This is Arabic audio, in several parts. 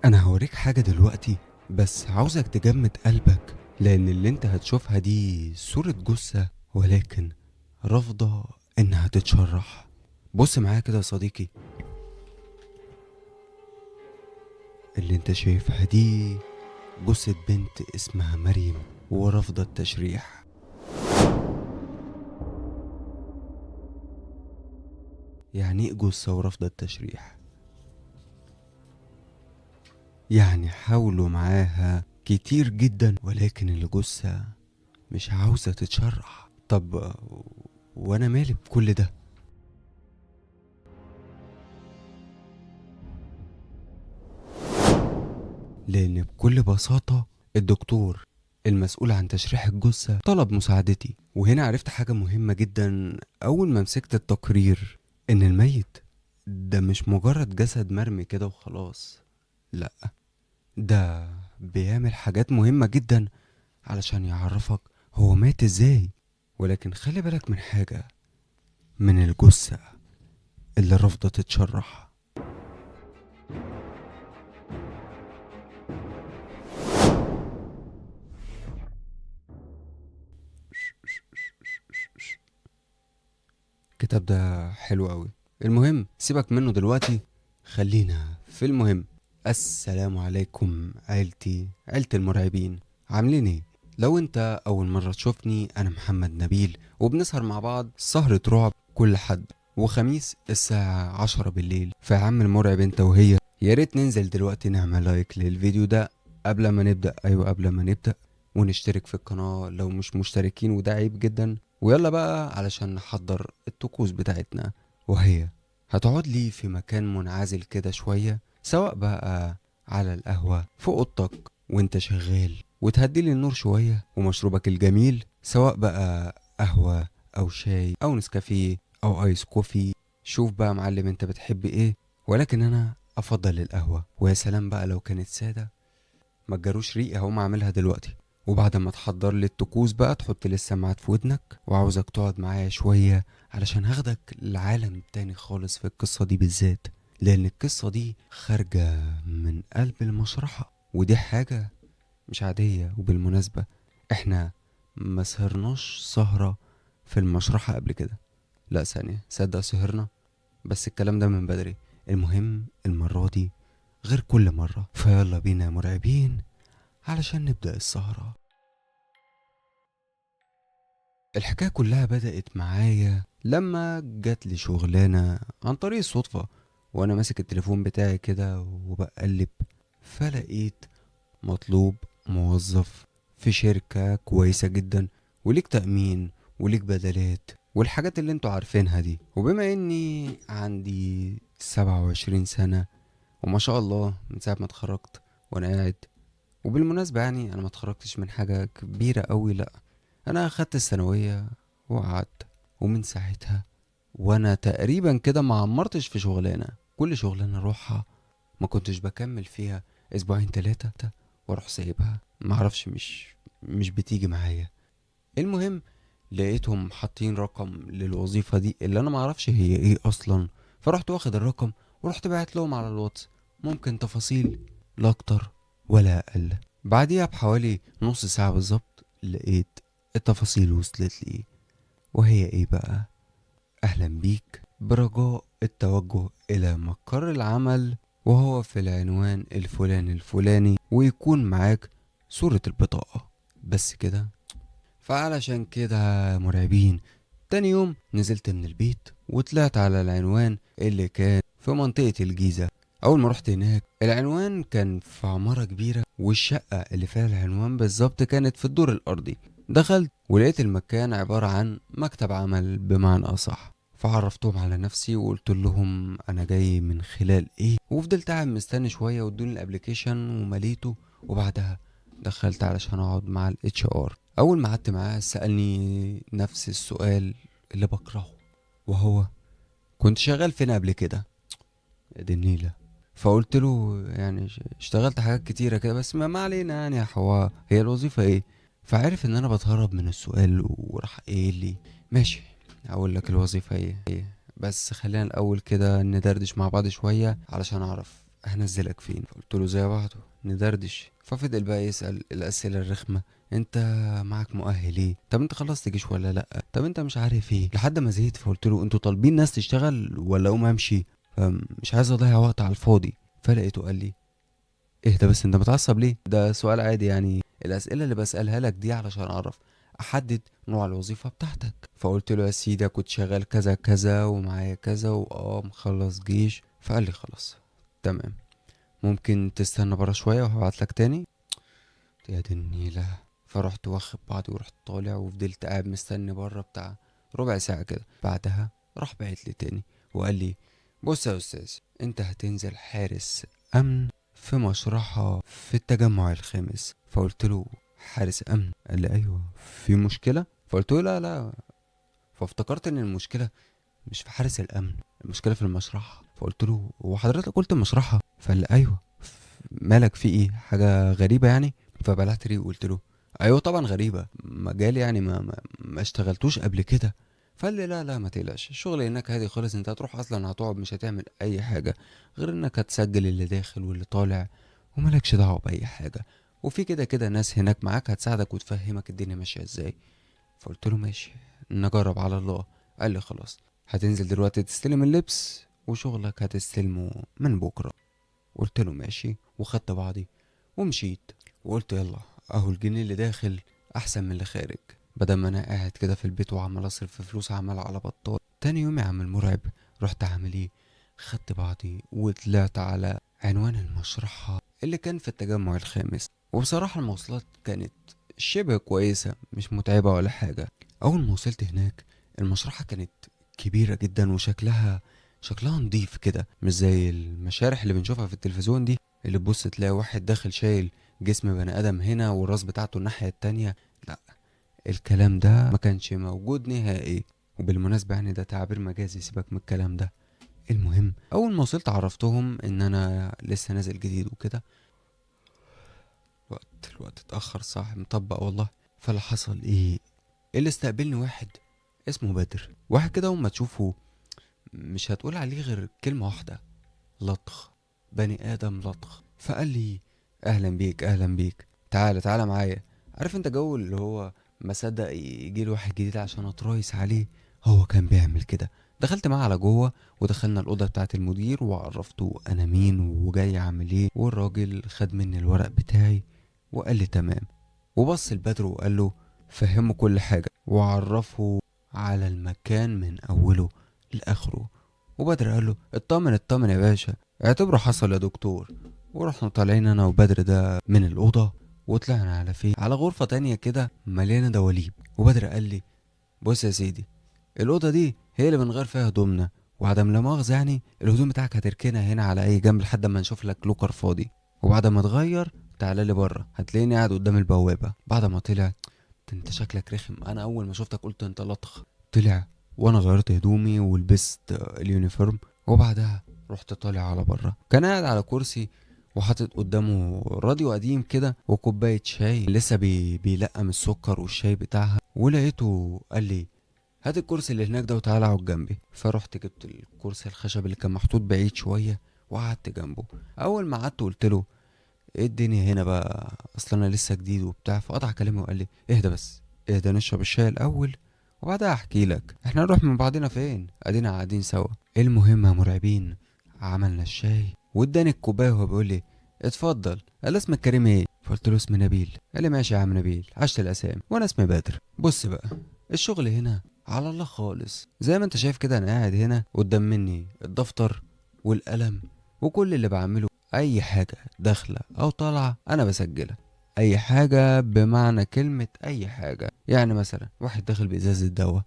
انا هوريك حاجة دلوقتي، بس عاوزك تجمد قلبك، لان اللي انت هتشوفها دي صورة جثة، ولكن رافضة انها تتشرح. بص معايا كده يا صديقي، اللي انت شايفها دي جثة بنت اسمها مريم، ورافضة التشريح. يعني ايه جثة ورافضة التشريح؟ يعني حاولوا معاها كتير جدا، ولكن الجثة مش عاوزة تتشرح. طب وانا مالي بكل ده؟ لان بكل بساطة الدكتور المسؤول عن تشريح الجثة طلب مساعدتي، وهنا عرفت حاجة مهمة جدا اول ما مسكت التقرير، ان الميت ده مش مجرد جسد مرمي كده وخلاص، لا، ده بيعمل حاجات مهمة جدا علشان يعرفك هو مات ازاي. ولكن خلي بالك من حاجة، من الجثة اللي رافضة تتشرح. الكتاب ده حلو قوي، المهم سيبك منه دلوقتي، خلينا في المهم. السلام عليكم عيلة المرعبين، عاملين ايه؟ لو انت اول مرة تشوفني، انا محمد نبيل، وبنسهر مع بعض سهرة رعب كل حد وخميس الساعة 10 بالليل. فيا عم المرعب انت وهي، يا ريت ننزل دلوقتي نعمل لايك للفيديو ده قبل ما نبدأ، ايوه قبل ما نبدأ، ونشترك في القناة لو مش مشتركين، وده عيب جدا. ويلا بقى علشان نحضر الطقوس بتاعتنا، وهي هتقعد لي في مكان منعزل كده شوية، سواء بقى على القهوة في اوضتك وانت شغال، وتهدي لي النور شوية، ومشروبك الجميل سواء بقى قهوة او شاي او نسكافيه او ايس كوفي. شوف بقى يا معلم انت بتحب ايه، ولكن انا افضل القهوة، ويا سلام بقى لو كانت سادة. ما تجروش ريقة، هقوم اعملها دلوقتي. وبعد ما تحضر لي الطقوس بقى تحط لي السماعات في ودنك، وعاوزك تقعد معايا شوية علشان هاخدك لعالم تاني خالص في القصة دي بالذات، لان القصة دي خارجة من قلب المشرحة، ودي حاجة مش عادية. وبالمناسبة احنا ما سهرناش سهرة في المشرحة قبل كده، لا ثانية صدق سهرنا، بس الكلام ده من بدري. المهم المرة دي غير كل مرة، فيلا بينا يا مرعبين علشان نبدأ السهرة. الحكاية كلها بدأت معايا لما جات لي شغلانة عن طريق الصدفة، وأنا ماسك التليفون بتاعي كده وبقلب، فلقيت مطلوب موظف في شركة كويسة جدا، وليك تأمين وليك بدلات والحاجات اللي انتوا عارفينها دي. وبما اني عندي 27 سنة، وما شاء الله من ساعة ما اتخرجت وانا قاعد. وبالمناسبة يعني انا ما اتخرجتش من حاجة كبيرة قوي، لا، انا اخدت الثانوية وقعدت، ومن ساعتها وانا تقريبا كده ما عمرتش في شغلانة. كل شغلانة اروحها ما كنتش بكمل فيها اسبوعين تلاتة واروح سايبها، معرفش، مش بتيجي معايا. المهم لقيتهم حاطين رقم للوظيفة دي اللي انا معرفش هي ايه اصلا، فرحت واخد الرقم ورحت بعت لهم على الواتس، ممكن تفاصيل، لا اكتر ولا اقل. بعديها بحوالي نص ساعة بالظبط لقيت التفاصيل وصلت لي، وهي ايه بقى؟ اهلا بيك، برجاء التوجه الى مقر العمل، وهو في العنوان الفلاني الفلاني، ويكون معاك صورة البطاقة. بس كده؟ فعلشان كده مرعبين، تاني يوم نزلت من البيت وطلعت على العنوان اللي كان في منطقة الجيزة. أول ما رحت هناك العنوان كان في عمارة كبيرة، والشقة اللي فيها العنوان بالظبط كانت في الدور الأرضي. دخلت ولقيت المكان عبارة عن مكتب عمل بمعنى أصح، فعرفتهم على نفسي وقلت لهم أنا جاي من خلال إيه، وفضلت قاعد مستني شوية وادوني الابليكيشن ومليته. وبعدها دخلت علشان اقعد مع الاتش ار. اول ما قعدت معاه سألني نفس السؤال اللي بكرهه، وهو كنت شغال فين قبل كده؟ يا دي النيلة. فقلت له يعني اشتغلت حاجات كتيرة كده، بس ما علينا يعني يا حوا، هي الوظيفة ايه؟ فعرف ان انا بتهرب من السؤال وراح قايل لي ماشي اقول لك الوظيفة ايه، بس خلينا الاول كده ندردش مع بعض شوية علشان اعرف هنزلك فين؟ فقلت له زي بعضه ندردش. ففضل بقى يسأل الأسئلة الرخمة: انت معك مؤهل ايه؟ طب انت خلصت جيش ولا لا؟ طب انت مش عارف ايه، لحد ما زهقت. فقلت له انتوا طالبين ناس تشتغل ولا اقوم امشي؟ فمش عايز اضيع وقت على الفاضي. فلقيته قال لي: اهدى بس، انت متعصب ليه؟ ده سؤال عادي يعني، الاسئله اللي بسالها لك دي علشان اعرف احدد نوع الوظيفه بتاعتك. فقلت له: يا سيدي كنت شغال كذا كذا ومعايا كذا مخلص جيش. فقال لي: خلاص تمام، ممكن تستنى برا شويه وهبعت لك تاني. يا دي النيله. فرحت واخد بعضي ورحت طالع وفضلت قاعد مستني بره بتاع ربع ساعه كده. بعدها راح بعت لي تاني وقال لي: بص يا استاذ، انت هتنزل حارس امن في مشرحة في التجمع الخامس. فقلت له: حارس امن؟ قال لي: ايوه، في مشكلة؟ فقلت له: لا لا. فافتكرت ان المشكلة مش في حارس الامن، المشكلة في المشرحة. فقلت له: هو حضرتك قلت المشرحة؟ فقال لي: ايوه. مالك في ايه، حاجة غريبة يعني؟ فبلعت ريق وقلت له: ايوه طبعا غريبة، مجال يعني ما اشتغلتوش قبل كده. فقال لي: لا لا ما تقلقش، الشغل هناك هادي خالص، انت هتروح اصلا هتقعد مش هتعمل اي حاجة غير انك هتسجل اللي داخل واللي طالع، وملكش دعوة باي حاجة، وفي كده كده ناس هناك معاك هتساعدك وتفهمك الدنيا ماشية ازاي. فقلت له: ماشي، نجرب على الله. قال لي: خلاص، هتنزل دلوقتي تستلم اللبس وشغلك هتستلمه من بكرة. قلت له: ماشي، وخدت بعضي ومشيت. وقلت يلا، اهو الجنيه اللي داخل احسن من اللي خارج، بدل ما انا قاعد كده في البيت وعمال اصرف في فلوس عمال على بطال. تاني يوم يا عم المرعب، رحت عامل ايه، خدت بعضي وطلعت على عنوان المشرحة اللي كان في التجمع الخامس. وبصراحة المواصلات كانت شبه كويسة، مش متعبة ولا حاجة. اول ما وصلت هناك، المشرحة كانت كبيرة جدا وشكلها نضيف كده، مش زي المشارح اللي بنشوفها في التلفزيون دي، اللي تبص تلاقي واحد داخل شايل جسم بني ادم هنا والراس بتاعته الناحية التانية. لا، الكلام ده ما كانش موجود نهائي. وبالمناسبة يعني ده تعبير مجازي، سيبك من الكلام ده. المهم اول ما وصلت عرفتهم ان انا لسه نازل جديد وكده. الوقت اتأخر، صح مطبق والله. فاللي حصل ايه، اللي استقبلني واحد اسمه بدر، واحد كده اول ما تشوفه مش هتقول عليه غير كلمة واحدة: لطخ، بني ادم لطخ. فقال لي: اهلا بيك اهلا بيك، تعالى تعالى معايا. عارف انت جو اللي هو ما صدق يجي له واحد جديد عشان اترايس عليه، هو كان بيعمل كده. دخلت معاه على جوه ودخلنا الاوضه بتاعه المدير وعرفته انا مين وجاي اعمل ايه، والراجل خد مني الورق بتاعي وقال لي تمام. وبص البدر وقال له: فهمه كل حاجه وعرفه على المكان من اوله لاخره. وبدر قال له: اطمن اطمن يا باشا، اعتبره حصل يا دكتور. ورحنا طالعين انا وبدر ده من الاوضه، وطلعنا على فين، على غرفه تانية كده مليانه دواليب. وبدر قال لي: بص يا سيدي، الاوضه دي هي اللي بنغير فيها هدومنا، وعدم لا مؤاخذه يعني الهدوم بتاعك هتركنها هنا على اي جنب لحد ما نشوف لك لوكر فاضي، وبعد ما تغير تعالى لي بره هتلاقيني قاعد قدام البوابه. بعد ما طلع: انت شكلك رخم، انا اول ما شفتك قلت انت لطخ. طلع وانا غيرت هدومي ولبست اليونيفورم، وبعدها رحت طالع على بره. كان قاعد على كرسي وحاطط قدامه راديو قديم كده وكوبايه شاي لسه بيلقم السكر والشاي بتاعها. ولقيته قال لي: هات الكرسي اللي هناك ده وتعالى اقعد جنبي. فرحت جبت الكرسي الخشب اللي كان محطوط بعيد شويه وقعدت جنبه. اول ما قعدت قلت له: ايه الدنيا هنا بقى، اصلا انا لسه جديد وبتاع. فقطع كلامي وقال لي: اهدى بس، اهدى نشرب الشاي الاول وبعدها احكي لك احنا نروح من بعضنا فين، ادينا قاعدين سوا. المهم يا مرعبين، عملنا الشاي واداني الكوبايه وهو بيقول لي: اتفضل. قال: اسمك كريم ايه؟ فقلت له: اسمي نبيل. قال لي: ماشي يا عم نبيل، عشت الاسامي، وانا اسمي بدر. بص بقى، الشغل هنا على الله خالص، زي ما انت شايف كده. انا قاعد هنا قدام مني الدفتر والقلم، وكل اللي بعمله اي حاجة داخلة او طالعة انا بسجلها. اي حاجة بمعنى كلمة اي حاجة، يعني مثلا واحد داخل بازازة دواء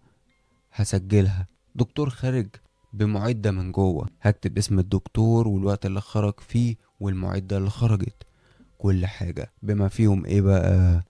هسجلها، دكتور خارج بمعدة من جوه هكتب اسم الدكتور والوقت اللي خرج فيه والمعدة اللي خرجت، كل حاجة بما فيهم ايه بقى،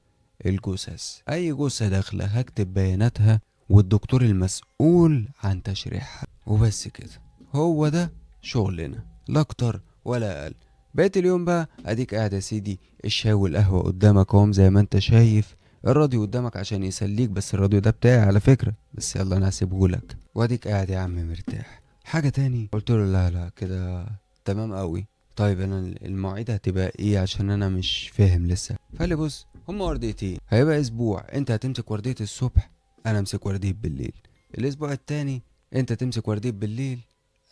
الجثث. اي جثة داخلة هكتب بياناتها والدكتور المسؤول عن تشريحها، وبس كده. هو ده شغلنا، لا اكتر ولا اقل. بقيت اليوم بقى اديك قاعد يا سيدي، الشاي والقهوة قدامك اهم زي ما انت شايف، الراديو قدامك عشان يسليك، بس الراديو ده بتاعي على فكرة، بس يلا انا هسيبهولك. واديك قاعد يا عم مرتاح. حاجة تاني؟ قلت له: لا لا كده تمام قوي. طيب انا المواعيد هتبقى ايه عشان انا مش فاهم لسه. فقال لي بص، هما ورديتين، هيبقى اسبوع انت هتمسك وردية الصبح، انا امسك وردية بالليل. الاسبوع التاني انت تمسك وردية بالليل،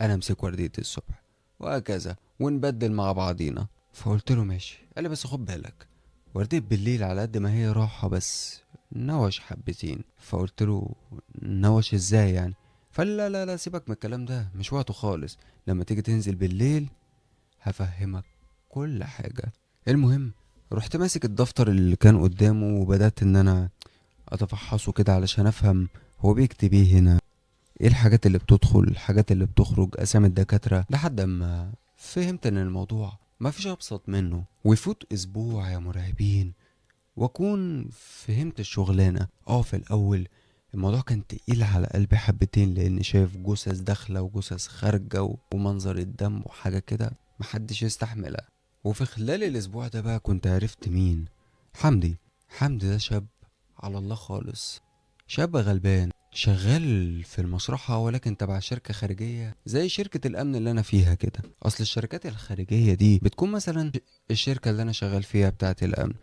انا امسك وردية الصبح، وهكذا ونبدل مع بعضينا. فقلت له ماشي. قال لي بس خد بالك، وردية بالليل على قد ما هي راحة بس نوش حبتين. فقلت له نوش ازاي يعني؟ فقال لا لا لا سيبك من الكلام ده، مش وقته خالص. لما تيجي تنزل بالليل هفهمك كل حاجة. المهم، رحت ماسك الدفتر اللي كان قدامه وبدأت ان انا اتفحصه كده علشان افهم هو بيكتب ايه هنا، ايه الحاجات اللي بتدخل الحاجات اللي بتخرج، اسامي الدكاترة، لحد اما فهمت ان الموضوع مفيش ابسط منه. ويفوت اسبوع يا مرعبين واكون فهمت الشغلانة. في الاول الموضوع كان تقيل على قلبي حبتين، لان شايف جثث داخلة وجثث خارجة ومنظر الدم وحاجة كده محدش يستحملها. وفي خلال الاسبوع ده بقى كنت عرفت مين حمدي. حمدي ده شاب على الله خالص، شاب غلبان شغال في المشرحة ولكن تبع شركة خارجية زي شركة الأمن اللي أنا فيها كده. أصل الشركات الخارجية دي بتكون مثلا الشركة اللي أنا شغال فيها بتاعة الأمن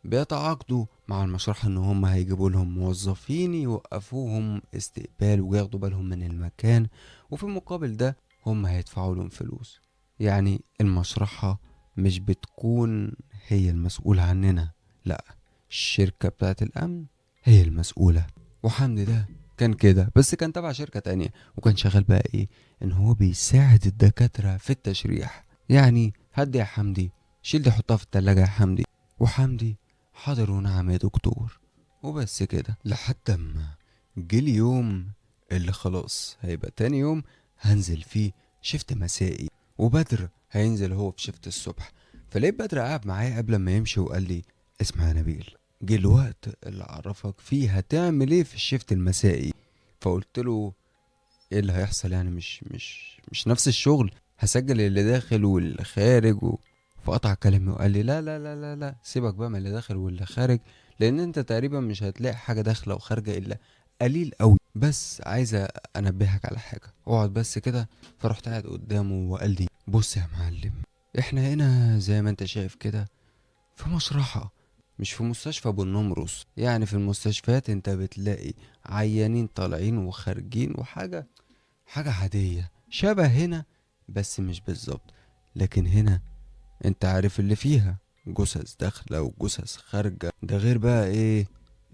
بيتعاقدوا مع المشرحة ان هم هيجيبوا لهم موظفين يوقفوهم استقبال وياخدوا بالهم من المكان، وفي المقابل ده هم هيدفعوا لهم فلوس. يعني المشرحة مش بتكون هي المسؤولة عننا، لا، الشركة بتاعت الأمن هي المسؤولة. وحمدي ده كان كده بس كان تبع شركة تانية، وكان شغال بقى ايه، ان هو بيساعد الدكاترة في التشريح. يعني هدي يا حمدي، شيل دي حطها في التلاجة يا حمدي، وحمدي حاضر ونعم يا دكتور. وبس كده لحد ما جه اليوم اللي خلاص هيبقى تاني يوم هنزل فيه شفت مسائي، وبدر هينزل هو في شفت الصبح. فلقيت بدر قاعد معايا قبل ما يمشي وقال لي اسمع يا نبيل، جه الوقت اللي اعرفك فيه هتعمل ايه في الشفت المسائي. فقلت له ايه اللي هيحصل يعني؟ مش نفس الشغل، هسجل اللي داخل واللي خارج فقطع كلامي وقال لي لا لا لا لا لا سيبك بقى من اللي داخل واللي خارج، لان انت تقريبا مش هتلاقي حاجة داخلة وخارجة الا قليل قوي. بس عايزة انبهك على حاجة، اقعد بس كده. فرحت قاعد قدامه وقال لي بص يا معلم، احنا هنا زي ما انت شايف كده في مشرحة، مش في مستشفى بالنمرس. يعني في المستشفيات انت بتلاقي عيانين طالعين وخارجين حاجة عادية شبه هنا بس مش بالظبط. لكن هنا انت عارف اللي فيها جثث داخلة وجثث خارجة، ده غير بقى ايه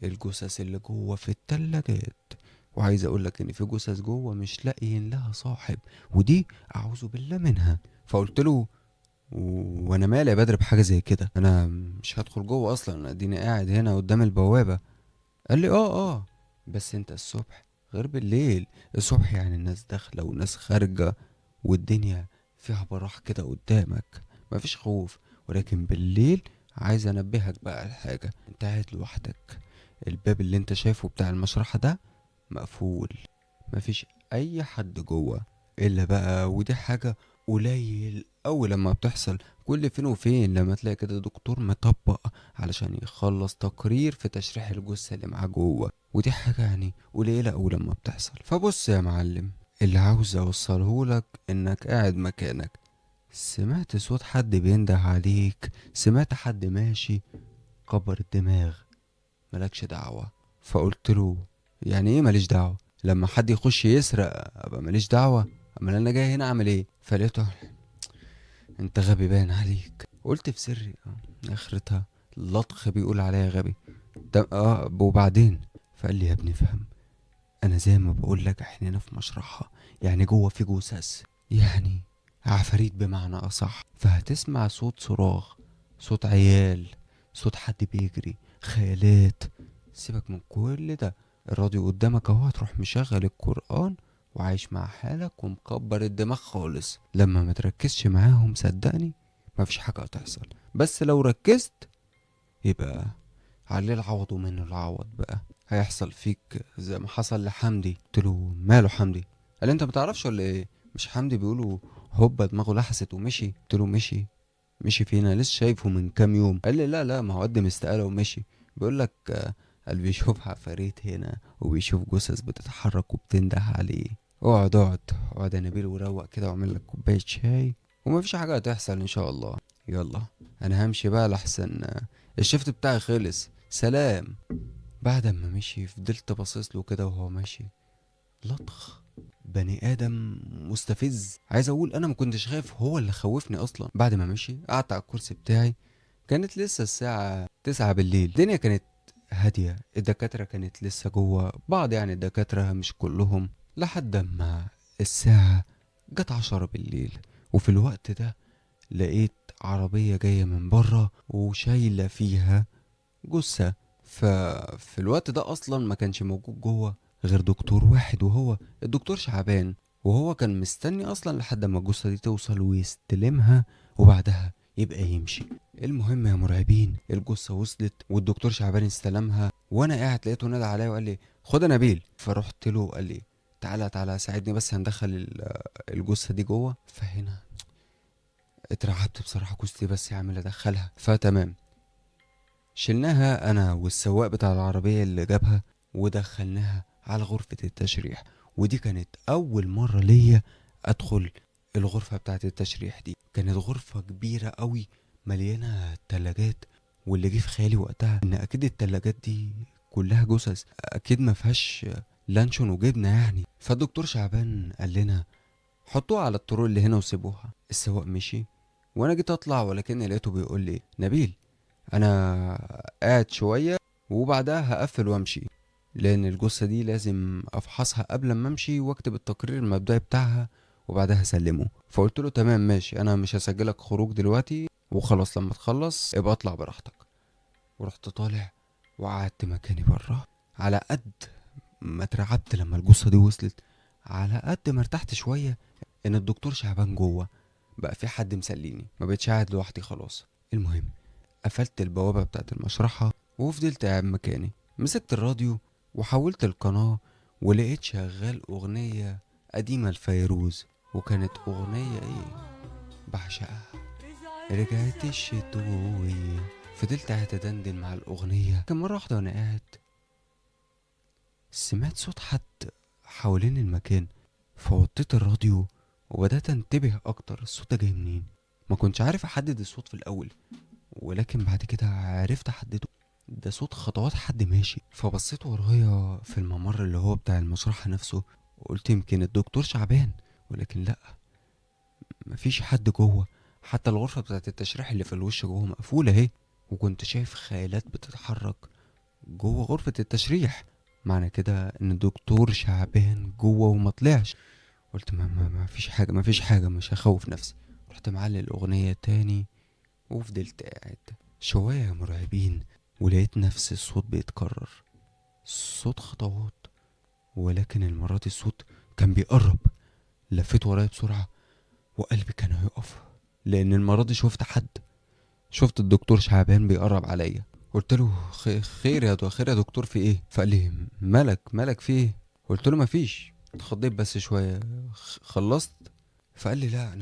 الجثث اللي جوه في التلاجات. وعايز اقولك ان في جثث جوه مش لاقيين لها صاحب، ودي اعوذ بالله منها. فقلت له وانا مالي يا بدر بحاجة زي كده، انا مش هدخل جوه اصلا، انا اديني قاعد هنا قدام البوابة. قال لي اه بس انت الصبح غير بالليل. الصبح يعني الناس داخلة وناس خارجة والدنيا فيها براح كده قدامك، مفيش خوف. ولكن بالليل عايز انبهك بقى على حاجة، انت قاعد لوحدك، الباب اللي انت شايفه بتاع المشرحة ده مقفول، مفيش اي حد جوه الا بقى، ودي حاجة قليل اوي لما بتحصل، كل فين وفين لما تلاقي كده دكتور مطبق علشان يخلص تقرير في تشريح الجثة اللي معاه جوه، ودي حاجة يعني قليلة اوي لما بتحصل. فبص يا معلم، اللي عاوز اوصله لك انك قاعد مكانك، سمعت صوت حد بينده عليك، سمعت حد ماشي، كبر الدماغ، ملكش دعوة. فقلت له يعني ايه ماليش دعوة؟ لما حد يخش يسرق ابقى ماليش دعوة؟ اما انا جاي هنا اعمل ايه؟ فلقيته انت غبي باين عليك. قلت في سري اخرتها لطخ بيقول عليا غبي ده وبعدين. فقال لي يا ابني افهم، انا زي ما بقول لك احنا هنا في مشرحة، يعني جوه في جثث، يعني عفاريت بمعنى اصح. فهتسمع صوت صراخ، صوت عيال، صوت حد بيجري، خيالات. سيبك من كل ده، الراديو قدامك اهو، هتروح مشغل القرآن وعايش مع حالك ومكبر الدماغ خالص. لما ما تركزش معاهم صدقني مفيش حاجة هتحصل، بس لو ركزت يبقى عليه العوض ومنه العوض بقى، هيحصل فيك زي ما حصل لحمدي. قلت له ماله حمدي؟ قال لي انت متعرفش ولا ايه؟ مش حمدي بيقولوا هوبا دماغه لحست ومشي؟ قلت له مشي؟ مشي فين؟ انا لسه شايفه من كام يوم. قال لي لا لا ما هو قدم استقاله ومشي، بيقول لك قال بيشوف عفاريت هنا وبيشوف جثث بتتحرك وبتنده عليه. اقعد اقعد اقعد يا نبيل وروق كده واعمل لك كوبايه شاي ومفيش حاجة هتحصل ان شاء الله. يلا انا همشي بقى لحسن الشفت بتاعي خلص، سلام. بعد ما مشي فضلت باصص له كده وهو ماشي. لطخ، بني ادم مستفز. عايز اقول انا ما كنتش خايف، هو اللي خوفني اصلا. بعد ما مشي قعدت على الكرسي بتاعي. كانت لسه الساعة 9 بالليل، الدنيا كانت هادية، الدكاترة كانت لسه جوه بعض، يعني الدكاترة مش كلهم. لحد ما الساعة جت 10 بالليل، وفي الوقت ده لقيت عربية جاية من بره وشايلة فيها جثة. ففي الوقت ده اصلا ما كانش موجود جوه غير دكتور واحد، وهو الدكتور شعبان. وهو كان مستني اصلا لحد ما الجثة دي توصل ويستلمها، وبعدها يبقى يمشي. المهم يا مرعبين، الجثة وصلت والدكتور شعبان استلمها، وانا قاعد لقيته نادى عليا وقال لي خد يا نبيل. فرحت له، قال لي تعالى تعالى ساعدني بس هندخل الجثة دي جوه. فهنا اترعبت بصراحة، كنت بس يعمل ادخلها فتمام. شلناها انا والسواق بتاع العربية اللي جابها، ودخلناها على غرفة التشريح. ودي كانت اول مرة ليا ادخل الغرفة بتاعة التشريح دي. كانت غرفة كبيرة قوي مليانة تلاجات. واللي جه في خيالي وقتها ان اكيد التلاجات دي كلها جثث، اكيد ما فيهاش لانشون وجبنة يعني. فالدكتور شعبان قال لنا حطوها على الطرق اللي هنا وسيبوها. السواق مشي، وانا جيت اطلع ولكن لقيته بيقول لي نبيل انا قاعد شوية وبعدها هقفل وامشي، لان الجثة دي لازم افحصها قبل ما امشي واكتب التقرير المبدئي بتاعها وبعدها هسلمه. فقلت له تمام ماشي، انا مش هسجلك خروج دلوقتي وخلاص، لما تخلص ابقى اطلع براحتك. ورحت طالع وقعدت مكاني بره. على قد ما اترعبت لما الجثة دي وصلت، على قد ما ارتحت شوية ان الدكتور شعبان جوه، بقى في حد مسليني، ما بقتش قاعد لوحدي خلاص. المهم قفلت البوابة بتاعت المشرحة وفضلت قاعد مكاني. مسكت الراديو وحولت القناة، ولقيت شغال أغنية قديمة لفيروز. وكانت أغنية إيه بعشقها، رجعت الشتوية. فضلت قاعد أدندن مع الأغنية. كان مرة واحدة وأنا قاعد سمعت صوت حد حوالين المكان، فوطيت الراديو وبدأت انتبه أكتر الصوت ده جاي منين. ما كنتش عارف أحدد الصوت في الأول، ولكن بعد كده عرفت احدده، ده صوت خطوات حد ماشي. فبصيت ورايا في الممر اللي هو بتاع المشرحة نفسه، وقلت يمكن الدكتور شعبان، ولكن لا، مفيش حد جوه. حتى الغرفة بتاعت التشريح اللي في الوش جوه مقفولة اهي. وكنت شايف خيالات بتتحرك جوه غرفة التشريح، معنى كده ان الدكتور شعبان جوه وما طلعش. قلت ما فيش حاجة، ما فيش حاجة، مش هخوف نفسي. رحت معلي الأغنية تاني وفضلت قاعد شوية مرعبين، ولقيت نفس الصوت بيتكرر، صوت خطوات، ولكن المرة دي الصوت كان بيقرب. لفيت ورايا بسرعة وقلبي كان هيقف، لأن المرة دي شفت حد، شفت الدكتور شعبان بيقرب عليا. قلت له خير يا خير يا دكتور، في ايه؟ فقال لي مالك في ايه؟ قلت له مفيش، اتخضيت بس شوية. خلصت؟ فقال لي لا،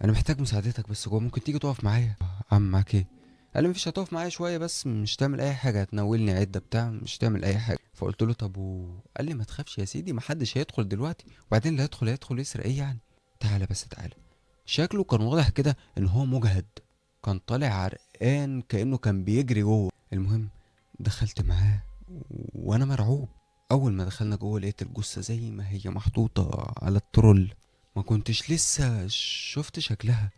انا محتاج مساعدتك بس جوه، ممكن تيجي تقف معايا؟ اعمل معاك ايه؟ قال لي مفيش، هتقف معايا شويه بس، مش تعمل اي حاجه، هتناولني عده بتاع، مش تعمل اي حاجه. فقلت له طب قال لي ما تخافش يا سيدي، محدش هيدخل دلوقتي، وبعدين اللي هيدخل يسرق ايه يعني؟ تعالى بس تعالى. شكله كان واضح كده ان هو مجهد، كان طالع عرقان كانه كان بيجري جوه. المهم دخلت معاه وانا مرعوب. اول ما دخلنا جوه لقيت الجثه زي ما هي محطوطه على الترول. ما كنتش لسه شفت شكلها،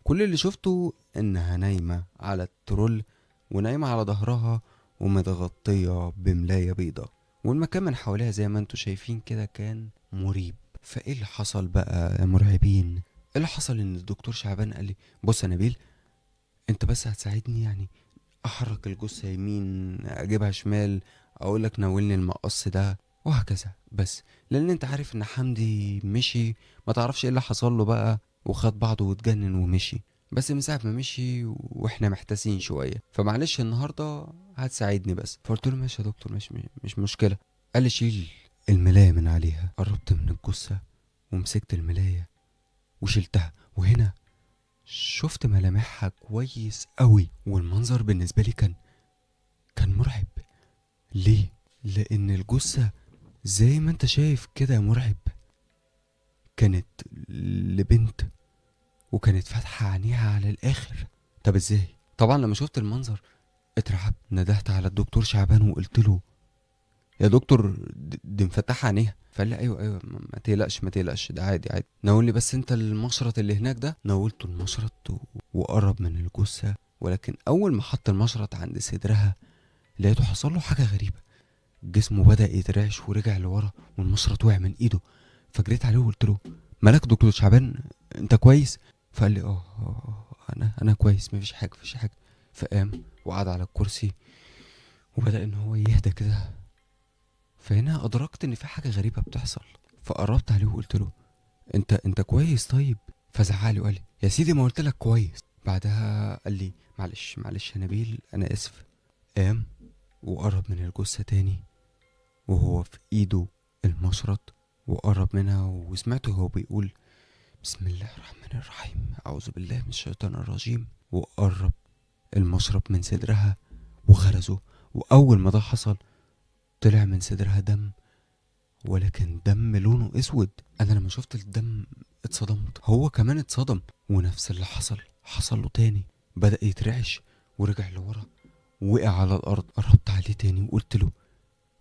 كل اللي شفته انها نايمة على الترول، ونايمة على ظهرها ومتغطية بملاية بيضة. والمكان من حواليها زي ما انتوا شايفين كده كان مريب. فايه اللي حصل بقى يا مرعبين؟ ايه اللي حصل ان الدكتور شعبان قال لي بص يا نبيل، انت بس هتساعدني يعني احرك الجثة يمين اجيبها شمال، اقول لك ناولني المقص ده وهكذا بس. لان انت عارف ان حمدي مشي، ما تعرفش ايه اللي حصل له بقى، وخد بعضه واتجنن ومشي. بس من ساعة ما مشي واحنا محتاسين شوية، فمعلش النهاردة هتساعدني بس. فقلت له ماشي يا دكتور، مش مشكلة. قال لي شيل الملاية من عليها. قربت من الجثة ومسكت الملاية وشلتها، وهنا شفت ملامحها كويس قوي. والمنظر بالنسبة لي كان مرعب. ليه؟ لان الجثة زي ما انت شايف كده مرعب، كانت لبنت، وكانت فاتحة عينيها على الآخر. طب ازاي؟ طبعا لما شفت المنظر اترعبت، ندهت على الدكتور شعبان وقلت له يا دكتور دي مفتحة عينيها. فقال لي ايوه ايوه ما تقلقش ما تقلقش، ده عادي عادي. ناولني بس انت المشرط اللي هناك ده. ناولته المشرط وقرب من الجثة، ولكن اول ما حط المشرط عند صدرها لقيته حصل له حاجة غريبة. جسمه بدأ يترعش ورجع لورا والمشرط وقع من ايده. فجريت عليه وقلت له مالك دكتور شعبان، انت كويس؟ فقال لي انا كويس، مفيش حاجة مفيش حاجة. فقام وقعد على الكرسي وبدأ ان هو يهدى كده. فهنا ادركت ان في حاجه غريبه بتحصل. فقربت عليه وقلت له انت كويس طيب؟ فزعلي وقال لي يا سيدي ما قلت لك كويس. بعدها قال لي معلش معلش يا نبيل انا اسف. قام وقرب من الجثه تاني وهو في ايده المشرط، وقرب منها وسمعته هو بيقول بسم الله الرحمن الرحيم اعوذ بالله من الشيطان الرجيم، وقرب المشرط من صدرها وغرزه. واول ما ده حصل طلع من صدرها دم، ولكن دم لونه اسود. انا لما شفت الدم اتصدمت، هو كمان اتصدم، ونفس اللي حصل له تاني. بدأ يترعش ورجع لورا، وقع على الارض. قربت عليه تاني وقلت له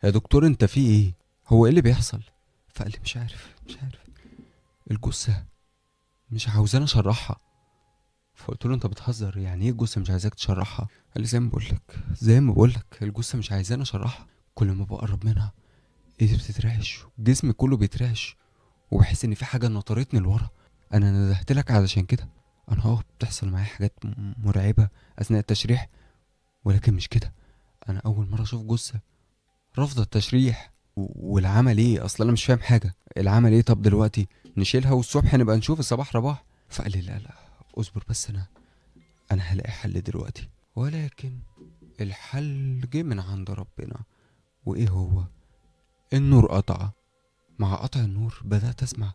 يا دكتور انت في ايه؟ هو ايه اللي بيحصل؟ فقال لي مش عارف الجثة مش عاوزاني اشرحها. فقلت له انت بتهزر، يعني ايه الجثة مش عايزاك تشرحها؟ قال لي زي ما بقولك الجثة مش عايزاني اشرحها. كل ما بقرب منها ايدي بتترعش، جسمي كله بيترعش، وبحس ان في حاجه نطرتني لورا. انا ندهت لك علشان كده. انا بتحصل معايا حاجات مرعبه اثناء التشريح، ولكن مش كده. انا اول مره اشوف جثه رافضه التشريح. والعمل ايه؟ اصلا انا مش فاهم حاجه. العمل ايه؟ طب دلوقتي نشيلها والصبح نبقى نشوف الصباح رباح. فقال لي لا اصبر بس، انا هلاقي حل دلوقتي. ولكن الحل جه من عند ربنا. وايه هو؟ النور قطع. مع قطع النور بدأت أسمع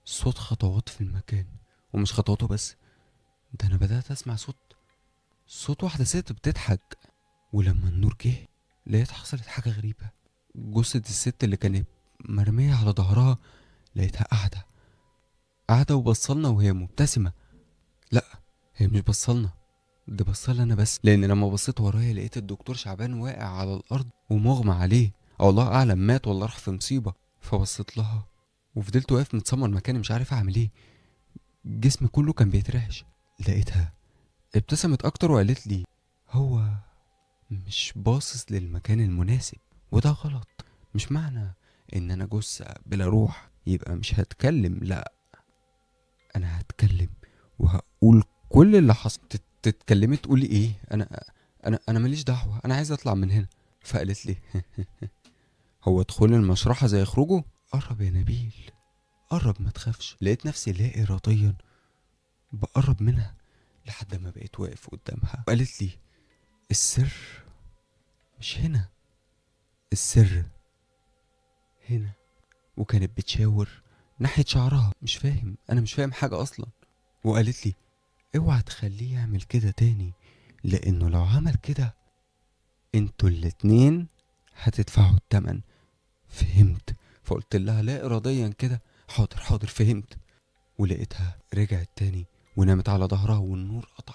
صوت خطوات في المكان، ومش خطواته بس، ده أنا بدأت أسمع صوت واحدة ست بتضحك. ولما النور جه لقيت حصلت حاجة غريبة. جثة الست اللي كانت مرمية على ظهرها لقيتها قاعدة وبصلنا وهي مبتسمة. لا، هي مش بصلنا، دي بصلي أنا بس، لأن لما بصيت ورايا لقيت الدكتور شعبان واقع على الأرض ومغمى عليه، أو الله أعلم مات ولا راح في مصيبة. فبصيت لها وفضلت واقف متسمر مكاني مش عارف اعمل ايه. جسمي كله كان بيترعش. لقيتها ابتسمت اكتر وقالت لي هو مش باصص للمكان المناسب، وده غلط. مش معنى ان انا جثة بلا روح يبقى مش هتكلم، لا، انا هتكلم وهقول كل اللي حصل. تتكلمي تقولي ايه؟ انا ماليش دعوة، انا عايز اطلع من هنا. فقالت لي هو دخول المشرحة زي خروجه؟ قرب يا نبيل قرب ما تخافش. لقيت نفسي لا اراديا بقرب منها لحد ما بقيت واقف قدامها، وقالت لي السر مش هنا، السر هنا. وكانت بتشاور ناحية شعرها. انا مش فاهم حاجة اصلا. وقالت لي اوعى تخليه يعمل كده تاني، لانه لو عمل كده انتوا الاتنين هتدفعوا التمن. فهمت. فقلت لها لا اراديا كده حاضر حاضر فهمت. ولقيتها رجعت تاني ونامت على ظهرها والنور قطع.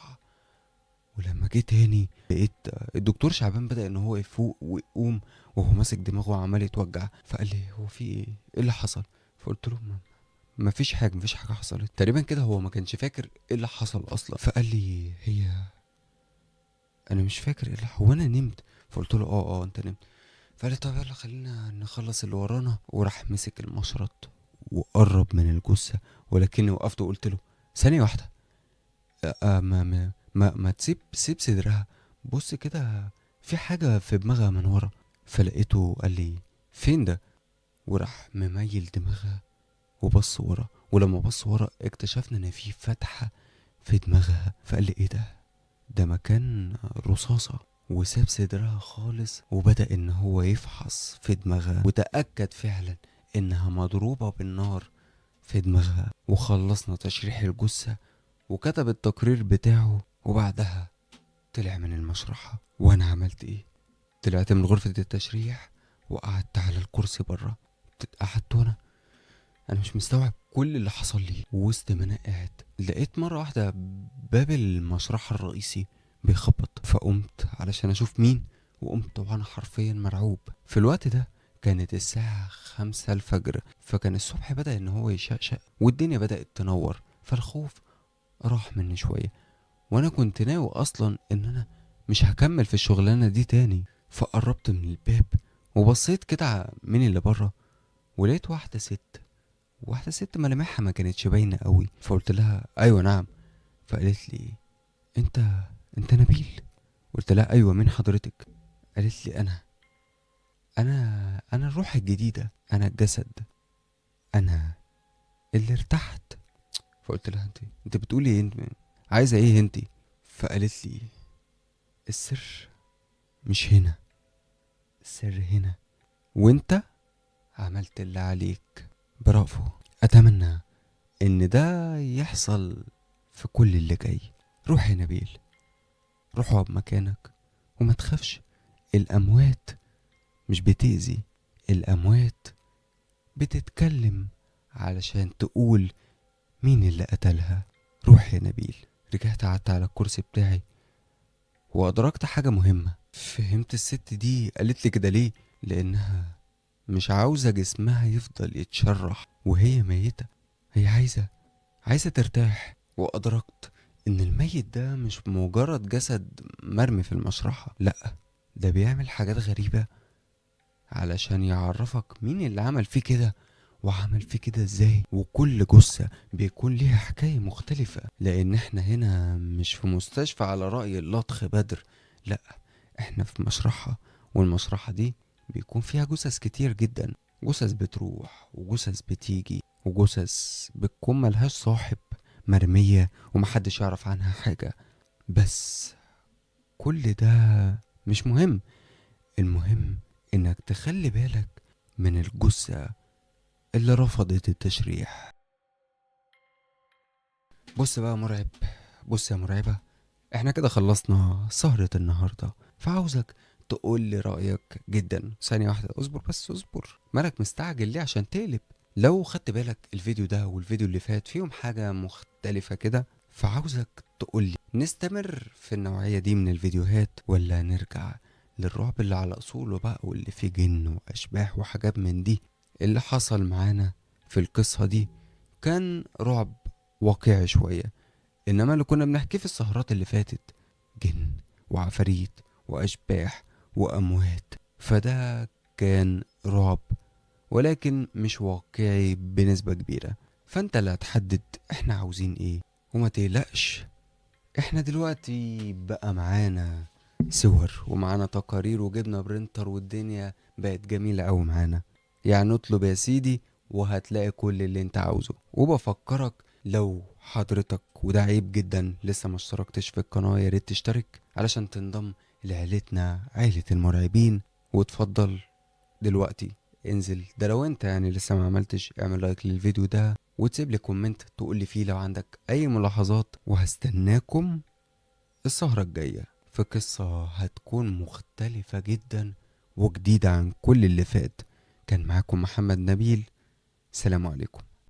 ولما جه تاني لقيت الدكتور شعبان بدأ ان هو يفوق ويقوم وهو ماسك دماغه وعمال يتوجع. فقال لي هو في ايه؟ ايه اللي حصل؟ فقلت له ما فيش حاجه، حصلت تقريبا كده. هو ما كانش فاكر ايه اللي حصل اصلا. فقال لي انا مش فاكر ايه اللي هو انا نمت. فقلت له انت نمت. فقال لي طب يلا خلينا نخلص اللي ورانا. وراح مسك المشرط وقرب من الجثه، ولكني وقفت وقلت له ثانيه واحده. ما تسيب صدرها، بص كده في حاجة في دماغها من ورا. فلقيته قال لي فين ده؟ وراح مميل دماغها وبص ورا. ولما بص ورا اكتشفنا ان في فتحة في دماغها. فقال لي ايه ده مكان رصاصة. وساب صدرها خالص وبدأ ان هو يفحص في دماغها، وتأكد فعلا انها مضروبة بالنار في دماغها. وخلصنا تشريح الجثة وكتب التقرير بتاعه. وبعدها طلع من المشرحة. وانا عملت ايه؟ طلعت من غرفة التشريح وقعدت على الكرسي بره. قعدت وانا مش مستوعب كل اللي حصل لي وسط ما انا قاعد لقيت مرة واحدة باب المشرحة الرئيسي بيخبط، فقمت علشان اشوف مين، وقمت وانا حرفيا مرعوب. في الوقت ده كانت الساعة 5 الفجر، فكان الصبح بدأ ان هو يشقشق والدنيا بدأت تنور، فالخوف راح مني شوية. وانا كنت ناوي اصلا ان انا مش هكمل في الشغلانة دي تاني. فقربت من الباب وبصيت كده مين اللي بره، ولقيت واحدة ست ملامحها ما كانتش باينة قوي. فقلت لها ايوه نعم. فقالت لي انت انت نبيل؟ قلت لها ايوه، مين حضرتك؟ قالت لي انا الروح الجديدة، انا الجسد، انا اللي ارتحت. فقلت لها انت بتقولي ايه؟ انت عايزة ايه انت؟ فقالت لي السر مش هنا، السر هنا، وانت عملت اللي عليك، برافو. اتمنى ان ده يحصل في كل اللي جاي. روح يا نبيل، روح اقعد مكانك وما تخافش. الاموات مش بتأذي، الاموات بتتكلم علشان تقول مين اللي قتلها. روح يا نبيل. رجعت قعدت على الكرسي بتاعي وادركت حاجة مهمة. فهمت الست دي قالت لي كده ليه، لانها مش عاوزة جسمها يفضل يتشرح وهي ميتة. هي عايزة ترتاح. وأدركت إن الميت ده مش مجرد جسد مرمي في المشرحة، لأ، ده بيعمل حاجات غريبة علشان يعرفك مين اللي عمل فيه كده وعمل فيه كده ازاي. وكل جثة بيكون ليها حكاية مختلفة، لأن احنا هنا مش في مستشفى على رأي اللطخ بدر، لأ، احنا في مشرحة، والمشرحة دي بيكون فيها جثث كتير جدا. جثث بتروح وجثث بتيجي وجثث بتكون ملهاش صاحب، مرمية ومحدش يعرف عنها حاجة. بس كل ده مش مهم، المهم انك تخلي بالك من الجثة اللي رفضت التشريح. بص بقى يا مرعب، بص يا مرعبة، احنا كده خلصنا سهرة النهاردة، فعاوزك تقول لي رأيك جدا. ثانية واحدة، اصبر بس اصبر، مالك مستعجل ليه عشان تقلب؟ لو خدت بالك الفيديو ده والفيديو اللي فات فيهم حاجة مختلفة كده، فعاوزك تقول لي نستمر في النوعية دي من الفيديوهات ولا نرجع للرعب اللي على أصوله بقى، واللي فيه جن وأشباح وحاجات من دي. اللي حصل معانا في القصة دي كان رعب واقعي شوية، انما اللي كنا بنحكيه في السهرات اللي فاتت جن وعفاريت واشباح واموات، فده كان رعب ولكن مش واقعي بنسبة كبيرة. فانت اللي هتحدد احنا عاوزين ايه. وما تقلقش، احنا دلوقتي بقى معانا صور ومعانا تقارير وجبنا برينتر والدنيا بقت جميلة اوي معانا. يعني اطلب يا سيدي وهتلاقي كل اللي انت عاوزه. وبفكرك لو حضرتك، وده عيب جدا، لسه ما اشتركتش في القناة، يا ريت تشترك علشان تنضم لعيلتنا، عيلة المرعبين. وتفضل دلوقتي انزل، ده لو انت يعني لسه ما عملتش، اعمل لايك للفيديو ده وتسيب لي كومنت تقول لي فيه لو عندك اي ملاحظات. وهستناكم السهرة الجاية في قصة هتكون مختلفة جدا وجديدة عن كل اللي فات. كان معاكم محمد نبيل، سلام عليكم.